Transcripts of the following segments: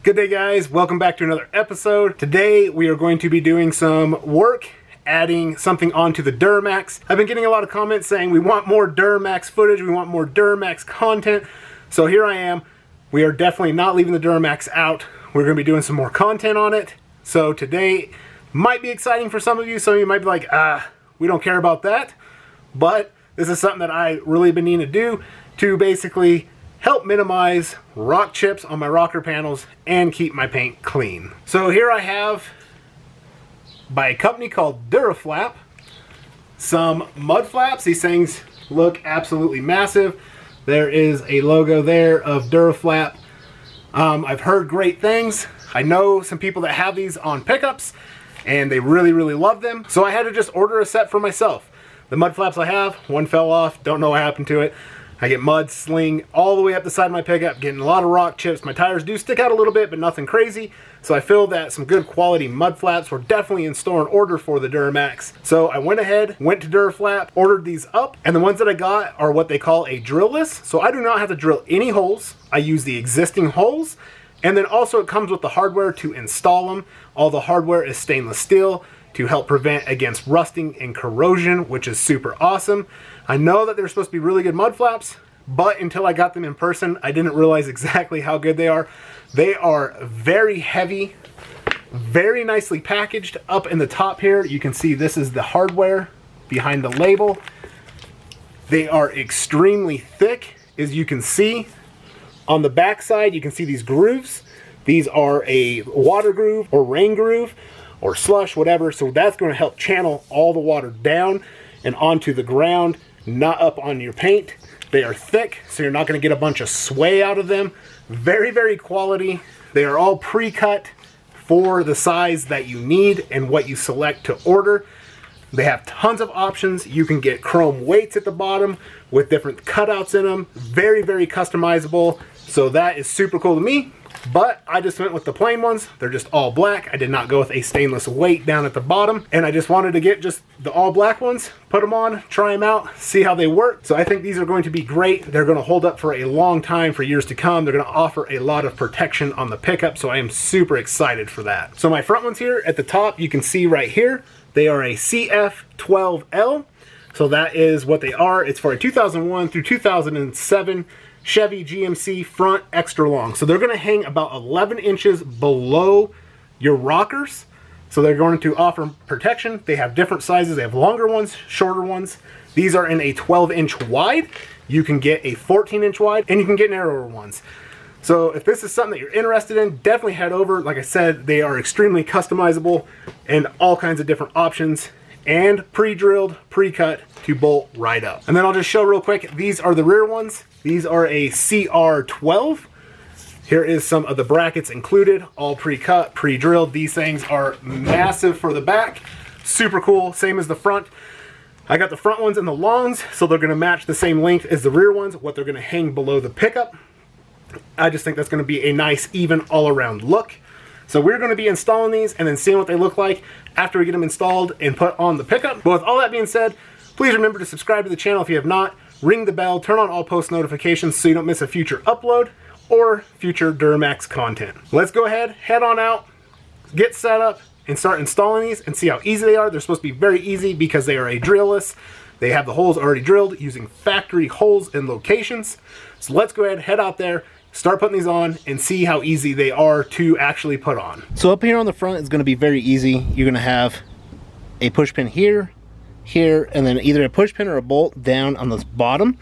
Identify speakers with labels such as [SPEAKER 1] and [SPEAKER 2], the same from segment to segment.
[SPEAKER 1] Good day, guys. Welcome back to another episode. Today we are going to be doing some work adding something onto the Duramax. I've been getting a lot of comments saying we want more Duramax footage, we want more Duramax content. So here I am. We are definitely not leaving the Duramax out. We're going to be doing some more content on it. So today might be exciting for some of you. Some of you might be like, we don't care about that. But this is something that I really been needing to do to basically help minimize rock chips on my rocker panels and keep my paint clean. So here I have, by a company called DuraFlap, some mud flaps. These things look absolutely massive. There is a logo there of DuraFlap. I've heard great things. I know some people that have these on pickups and they really love them. So I had to just order a set for myself. The mud flaps I have, one fell off, don't know what happened to it. I get mud sling all the way up the side of my pickup, getting a lot of rock chips. My tires do stick out a little bit, but nothing crazy. So I feel that some good quality mud flaps were definitely in store and order for the Duramax. So I went ahead, went to DuraFlap, ordered these up, and the ones that I got are what they call a drill-less. So I do not have to drill any holes. I use the existing holes, and then also it comes with the hardware to install them. All the hardware is stainless steel to help prevent against rusting and corrosion, which is super awesome. I know that they're supposed to be really good mud flaps, but until I got them in person, I didn't realize exactly how good they are. They are very heavy, very nicely packaged. Up in the top here, you can see this is the hardware behind the label. They are extremely thick, as you can see. On the back side, you can see these grooves. These are a water groove or rain groove or slush, whatever. So that's going to help channel all the water down and onto the ground, not up on your paint. They are thick, so you're not going to get a bunch of sway out of them. Very quality. They are all pre-cut for the size that you need and what you select to order. They have tons of options. You can get chrome weights at the bottom with different cutouts in them. Very customizable. So that is super cool to me. But I just went with the plain ones. They're just all black. I did not go with a stainless weight down at the bottom. And I just wanted to get just the all black ones, put them on, try them out, see how they work. So I think these are going to be great. They're going to hold up for a long time, for years to come. They're going to offer a lot of protection on the pickup. So I am super excited for that. So my front ones here at the top, you can see right here, they are a CF12L. So that is what they are. It's for a 2001 through 2007 Chevy GMC front extra long. So they're going to hang about 11 inches below your rockers. So they're going to offer protection. They have different sizes. They have longer ones, shorter ones. These are in a 12-inch wide. You can get a 14-inch wide, and you can get narrower ones. So if this is something that you're interested in, definitely head over. Like I said, they are extremely customizable and all kinds of different options, and pre-drilled, pre-cut to bolt right up. And then I'll just show real quick, these are the rear ones. These are a CR12. Here is some of the brackets included, all pre-cut, pre-drilled. These things are massive for the back. Super cool, same as the front. I got the front ones in the longs, so they're gonna match the same length as the rear ones, what they're gonna hang below the pickup. I just think that's gonna be a nice, even all-around look. So we're going to be installing these and then seeing what they look like after we get them installed and put on the pickup. But with all that being said, please remember to subscribe to the channel if you have not. Ring the bell, turn on all post notifications so you don't miss a future upload or future Duramax content. Let's go ahead, head on out, get set up, and start installing these and see how easy they are. They're supposed to be very easy because they are a drill-less. They have the holes already drilled using factory holes and locations. So let's go ahead, head out there, start putting these on and see how easy they are to actually put on. So up here on the front is going to be very easy. You're going to have a push pin here, here, and then either a push pin or a bolt down on this bottom.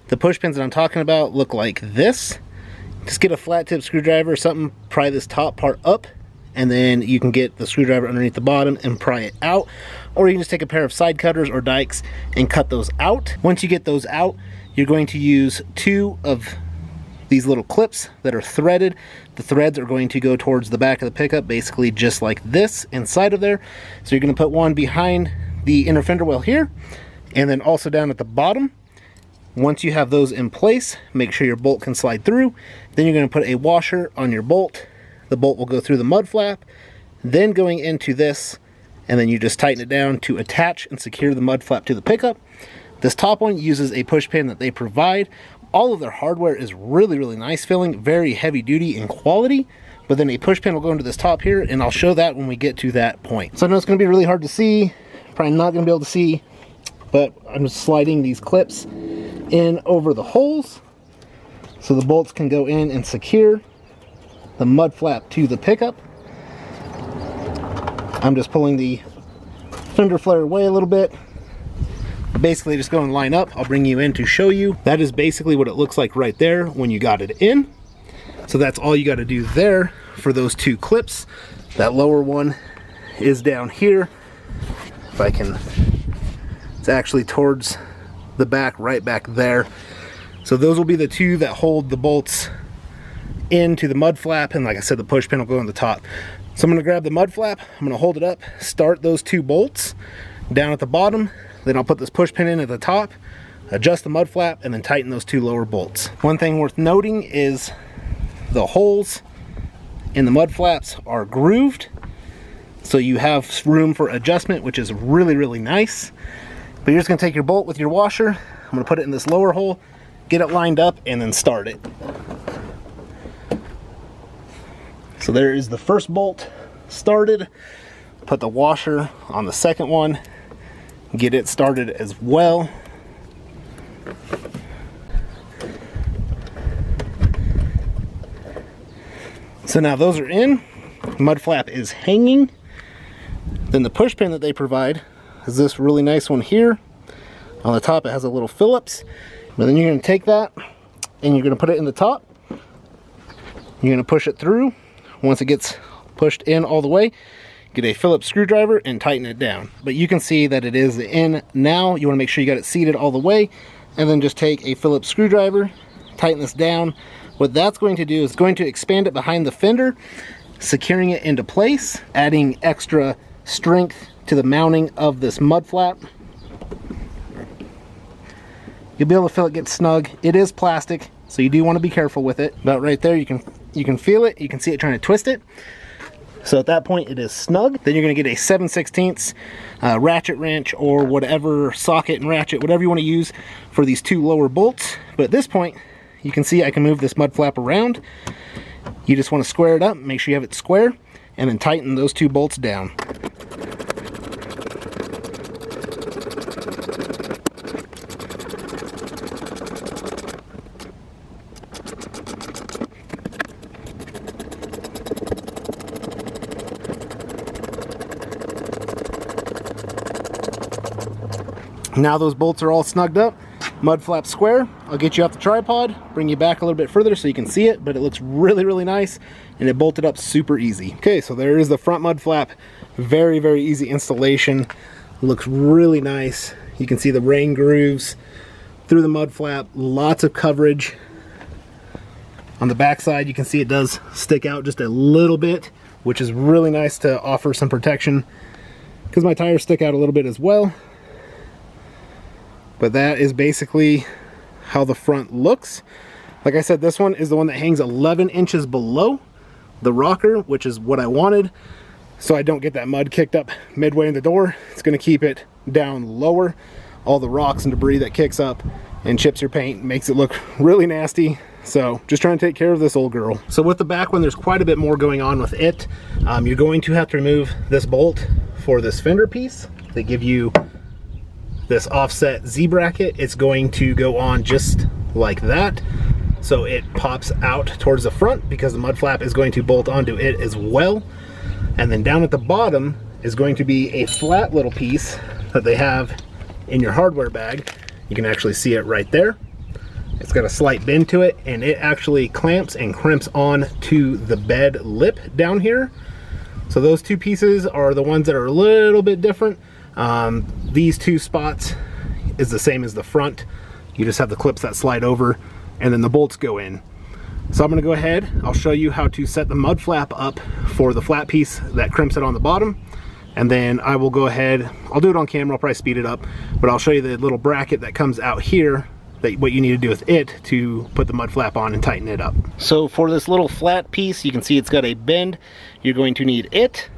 [SPEAKER 1] The push pins that I'm talking about look like this. Just get a flat tip screwdriver or something, pry this top part up, and then you can get the screwdriver underneath the bottom and pry it out. Or you can just take a pair of side cutters or dikes and cut those out. Once you get those out, you're going to use two of these little clips that are threaded. The threads are going to go towards the back of the pickup, basically just like this inside of there. So you're going to put one behind the inner fender well here, and then also down at the bottom. Once you have those in place, make sure your bolt can slide through. Then you're going to put a washer on your bolt. The bolt will go through the mud flap, then going into this, and then you just tighten it down to attach and secure the mud flap to the pickup. This top one uses a push pin that they provide. All of their hardware is really nice feeling, very heavy duty in quality, but then a push pin will go into this top here, and I'll show that when we get to that point. So I know it's going to be really hard to see, probably not going to be able to see, but I'm just sliding these clips in over the holes so the bolts can go in and secure the mud flap to the pickup. I'm just pulling the fender flare away a little bit. Basically just go and line up. I'll bring you in to show you. That is basically what it looks like right there when you got it in. So that's all you got to do there for those two clips. That lower one is down here. If I can, it's actually towards the back, right back there. So those will be the two that hold the bolts into the mud flap, and like I said, the push pin will go on the top. So I'm going to grab the mud flap, I'm going to hold it up, start those two bolts down at the bottom, then I'll put this push pin in at the top, adjust the mud flap, and then tighten those two lower bolts. One thing worth noting is the holes in the mud flaps are grooved, so you have room for adjustment, which is really, really nice. But you're just going to take your bolt with your washer, I'm going to put it in this lower hole, get it lined up, and then start it. So there is the first bolt started. Put the washer on the second one, get it started as well. So now those are in, mud flap is hanging. Then the push pin that they provide is this really nice one here. On the top it has a little Phillips, but then you're going to take that and you're going to put it in the top. You're going to push it through. Once it gets pushed in all the way, get a Phillips screwdriver and tighten it down. But you can see that it is in now. You want to make sure you got it seated all the way, and then just take a Phillips screwdriver, tighten this down. What that's going to do is going to expand it behind the fender, securing it into place, adding extra strength to the mounting of this mud flap. You'll be able to feel it get snug. It is plastic, so you do want to be careful with it. About right there, you can feel it. You can see it trying to twist it. So at that point, it is snug. Then you're going to get a 7/16 ratchet wrench or whatever, socket and ratchet, whatever you want to use for these two lower bolts. But at this point, you can see I can move this mud flap around. You just want to square it up, make sure you have it square, and then tighten those two bolts down. Now those bolts are all snugged up, mud flap square. I'll get you off the tripod, bring you back a little bit further so you can see it, but it looks really, really nice, and it bolted up super easy. Okay, so there is the front mud flap. Very, very easy installation. Looks really nice. You can see the rain grooves through the mud flap, lots of coverage. On the back side, you can see it does stick out just a little bit, which is really nice to offer some protection because my tires stick out a little bit as well. But that is basically how the front looks. Like I said, this one is the one that hangs 11 inches below the rocker, which is what I wanted, so I don't get that mud kicked up midway in the door. It's going to keep it down lower. All the rocks and debris that kicks up and chips your paint makes it look really nasty. So just trying to take care of this old girl. So with the back one, there's quite a bit more going on with it. You're going to have to remove this bolt for this fender piece. They give you this offset Z bracket. It's going to go on just like that, so it pops out towards the front because the mud flap is going to bolt onto it as well. And then down at the bottom is going to be a flat little piece that they have in your hardware bag. You can actually see it right there. It's got a slight bend to it, and it actually clamps and crimps on to the bed lip down here. So those two pieces are the ones that are a little bit different. These two spots is the same as the front. You just have the clips that slide over, and then the bolts go in. So I'm going to go ahead, I'll show you how to set the mud flap up for the flat piece that crimps it on the bottom, and then I will go ahead, I'll do it on camera, I'll probably speed it up, but I'll show you the little bracket that comes out here, that what you need to do with it to put the mud flap on and tighten it up. So for this little flat piece, you can see it's got a bend. You're going to need it,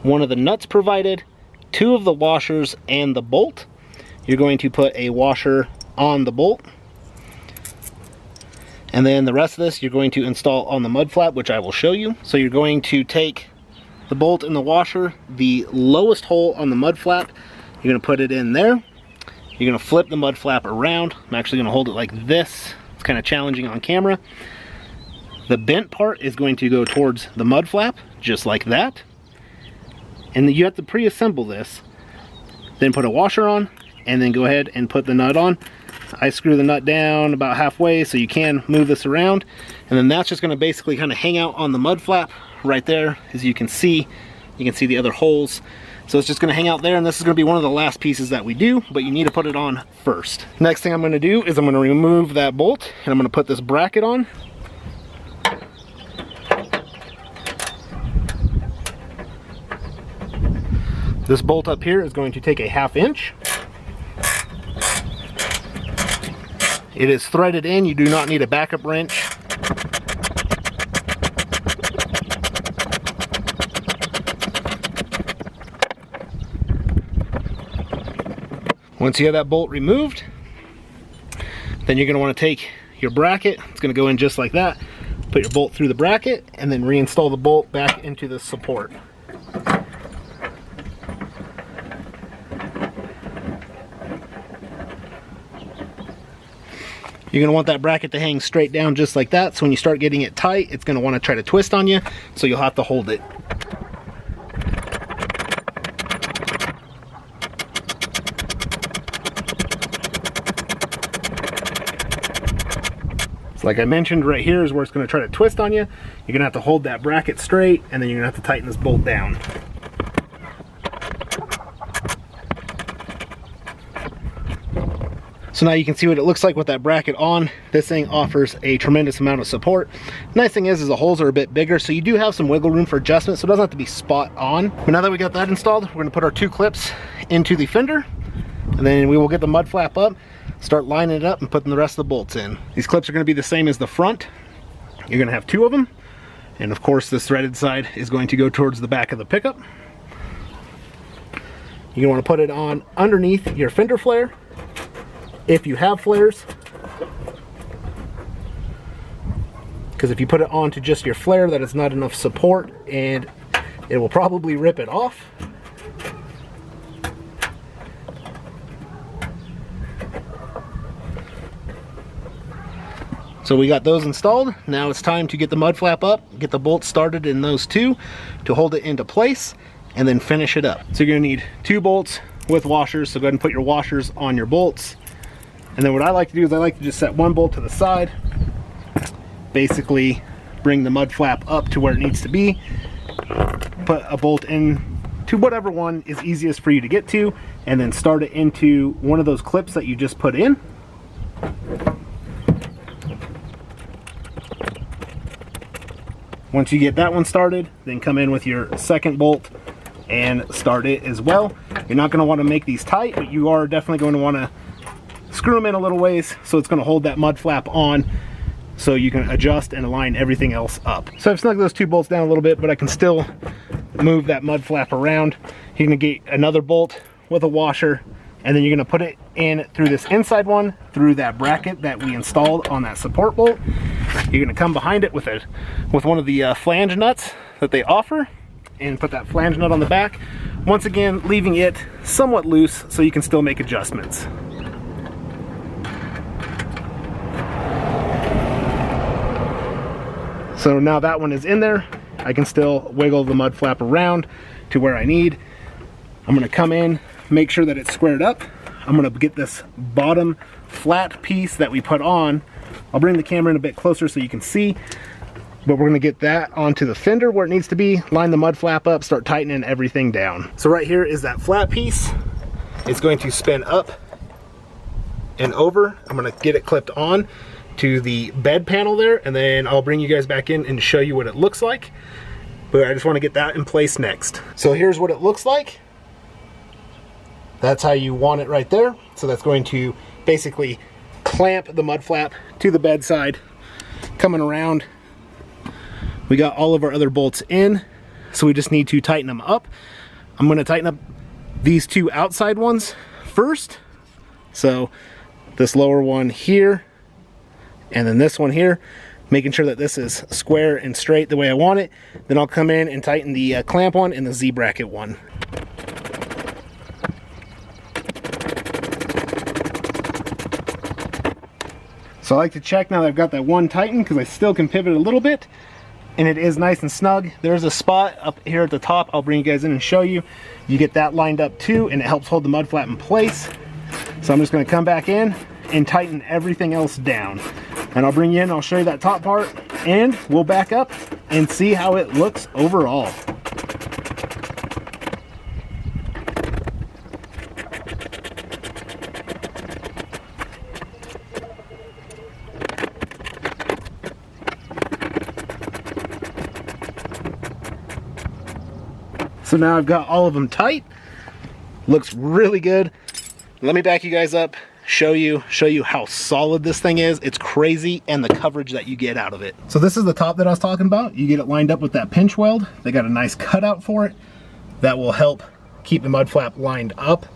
[SPEAKER 1] one of the nuts provided, two of the washers, and the bolt. You're going to put a washer on the bolt.
[SPEAKER 2] And then the rest of this you're going to install on the mud flap, which I will show you. So you're going to take the bolt in the washer, the lowest hole on the mud flap, you're going to put it in there. You're going to flip the mud flap around. I'm actually going to hold it like this. It's kind of challenging on camera. The bent part is going to go towards the mud flap, just like that. And then you have to pre-assemble this. Then put a washer on, and then go ahead and put the nut on. I screw the nut down about halfway so you can move this around. And then that's just going to basically kind of hang out on the mud flap right there. As you can see the other holes. So it's just going to hang out there, and this is going to be one of the last pieces that we do, but you need to put it on first. Next thing I'm going to do is I'm going to remove that bolt, and I'm going to put this bracket on. This bolt up here is going to take a 1/2 inch. It is threaded in, you do not need a backup wrench. Once you have that bolt removed, then you're going to want to take your bracket. It's going to go in just like that. Put your bolt through the bracket and then reinstall the bolt back into the support. You're going to want that bracket to hang straight down just like that, so when you start getting it tight, it's going to want to try to twist on you, so you'll have to hold it. So like I mentioned, right here is where it's going to try to twist on you. You're going to have to hold that bracket straight, and then you're going to have to tighten this bolt down. So now you can see what it looks like with that bracket on. This thing offers a tremendous amount of support. Nice thing is the holes are a bit bigger, so you do have some wiggle room for adjustment, so it doesn't have to be spot on. But now that we got that installed, we're going to put our 2 clips into the fender, and then we will get the mud flap up, start lining it up and putting the rest of the bolts in. These clips are going to be the same as the front. You're going to have 2 of them, and of course this threaded side is going to go towards the back of the pickup. You're going to want to put it on underneath your fender flare, if you have flares, because if you put it onto just your flare, that is not enough support and it will probably rip it off. So we got those installed. Now it's time to get the mud flap up, get the bolts started in those 2 to hold it into place, and then finish it up. So you're going to need 2 bolts with washers, so go ahead and put your washers on your bolts. And then what I like to do is I like to just set 1 bolt to the side, basically bring the mud flap up to where it needs to be, put a bolt in to whatever one is easiest for you to get to, and then start it into one of those clips that you just put in. Once you get that one started, then come in with your 2nd bolt and start it as well. You're not going to want to make these tight, but you are definitely going to want to screw them in a little ways so it's going to hold that mud flap on, so you can adjust and align everything else up. So I've snug those 2 bolts down a little bit, but I can still move that mud flap around. You're going to get another bolt with a washer, and then you're going to put it in through this inside one, through that bracket that we installed on that support bolt. You're going to come behind it with one of the flange nuts that they offer, and put that flange nut on the back. Once again, leaving it somewhat loose so you can still make adjustments. So now that one is in there, I can still wiggle the mud flap around to where I need. I'm going to come in, make sure that it's squared up. I'm going to get this bottom flat piece that we put on. I'll bring the camera in a bit closer so you can see, but we're going to get that onto the fender where it needs to be, line the mud flap up, start tightening everything down. So right here is that flat piece. It's going to spin up and over. I'm going to get it clipped on to the bed panel there, and then I'll bring you guys back in and show you what it looks like. But I just want to get that in place next. So here's what it looks like. That's how you want it right there. So that's going to basically clamp the mud flap to the bedside. Coming around, we got all of our other bolts in, so we just need to tighten them up. I'm going to tighten up these 2 outside ones first. So this lower one here And then this one here, making sure that this is square and straight the way I want it. Then I'll come in and tighten the clamp one and the Z-bracket one. So I like to check now that I've got that one tightened, because I still can pivot a little bit, and it is nice and snug. There's a spot up here at the top I'll bring you guys in and show you. You get that lined up too, and it helps hold the mud flap in place. So I'm just going to come back in and tighten everything else down. And I'll bring you in, I'll show you that top part, and we'll back up and see how it looks overall. So now I've got all of them tight. Looks really good. Let me back you guys up, show you how solid this thing is. It's crazy, and the coverage that you get out of it. So this is the top that I was talking about. You get it lined up with that pinch weld. They got a nice cutout for it. That will help keep the mud flap lined up.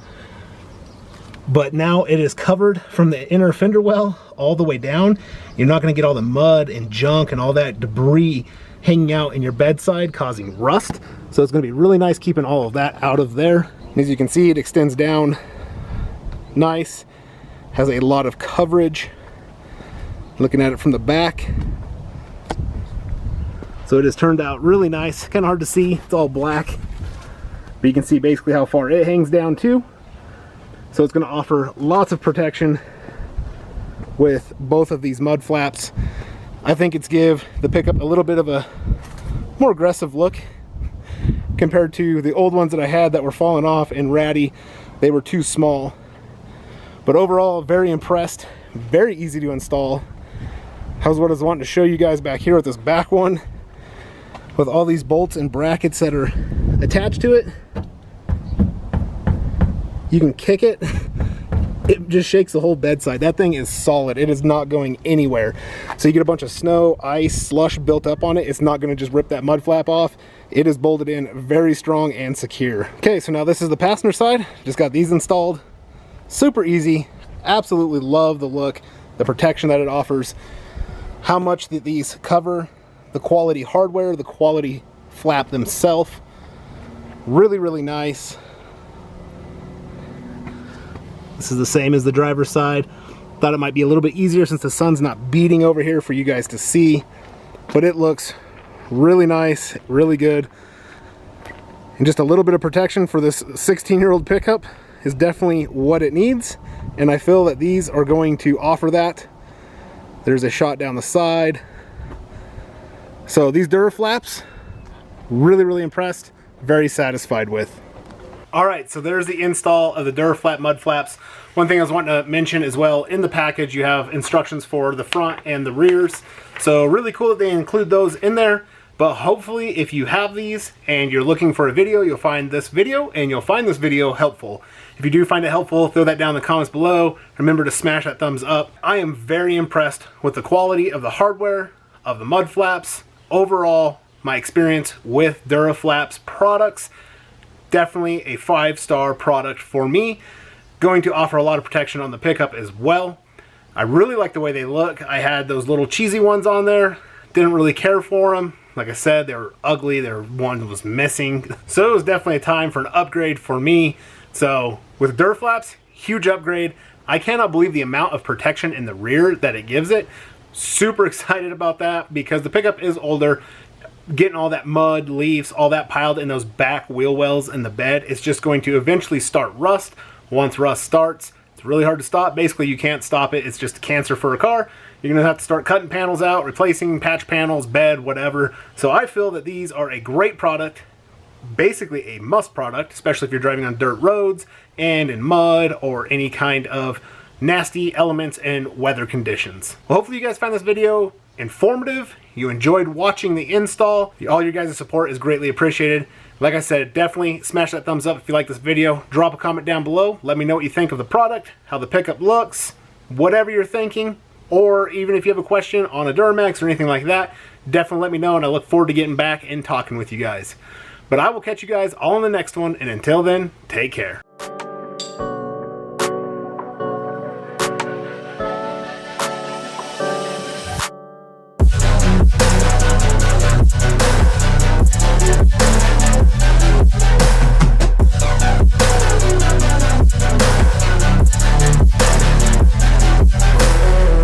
[SPEAKER 2] But now it is covered from the inner fender well all the way down. You're not gonna get all the mud and junk and all that debris hanging out in your bedside causing rust. So it's gonna be really nice keeping all of that out of there. And as you can see, it extends down nice, has a lot of coverage. Looking at it from the back. So it has turned out really nice. Kind of hard to see, it's all black. But you can see basically how far it hangs down too. So it's gonna offer lots of protection with both of these mud flaps. I think it's give the pickup a little bit of a more aggressive look compared to the old ones that I had that were falling off and ratty. They were too small. But overall, very impressed. Very easy to install. How's what I was wanting to show you guys back here with this back one, with all these bolts and brackets that are attached to it. You can kick it. It just shakes the whole bedside. That thing is solid. It is not going anywhere. So you get a bunch of snow, ice, slush built up on it. It's not going to just rip that mud flap off. It is bolted in very strong and secure. Okay, so now this is the passenger side. Just got these installed. Super easy. Absolutely love the look, the protection that it offers, how much that these cover, the quality hardware, the quality flap themselves. Really, really nice. This is the same as the driver's side. Thought it might be a little bit easier since the sun's not beating over here for you guys to see, but it looks really nice, really good. And just a little bit of protection for this 16-year-old pickup is definitely what it needs, and I feel that these are going to offer that. There's a shot down the side. So these DuraFlaps, really, really impressed, very satisfied with.
[SPEAKER 1] All right, so there's the install of the DuraFlap Mud Flaps. One thing I was wanting to mention as well, in the package you have instructions for the front and the rears. So really cool that they include those in there. But hopefully if you have these and you're looking for a video, you'll find this video and you'll find this video helpful. If you do find it helpful, throw that down in the comments below. Remember to smash that thumbs up. I am very impressed with the quality of the hardware, of the mud flaps. Overall, my experience with DuraFlap's products, definitely a 5-star product for me. Going to offer a lot of protection on the pickup as well. I really like the way they look. I had those little cheesy ones on there. Didn't really care for them. Like I said, they were ugly. One was missing. So it was definitely a time for an upgrade for me. So with DuraFlaps, huge upgrade. I cannot believe the amount of protection in the rear that it gives it. Super excited about that because the pickup is older. Getting all that mud, leaves, all that piled in those back wheel wells in the bed, it's just going to eventually start rust. Once rust starts, it's really hard to stop. Basically, you can't stop it. It's just cancer for a car. You're going to have to start cutting panels out, replacing patch panels, bed, whatever. So I feel that these are a great product, basically a must product, especially if you're driving on dirt roads and in mud or any kind of nasty elements and weather conditions. Well, hopefully you guys find this video informative. You enjoyed watching the install. All your guys' support is greatly appreciated. Like I said, definitely smash that thumbs up if you like this video. Drop a comment down below. Let me know what you think of the product, how the pickup looks, whatever you're thinking, or even if you have a question on a Duramax or anything like that, definitely let me know, and I look forward to getting back and talking with you guys. But I will catch you guys all in the next one, and until then, take care.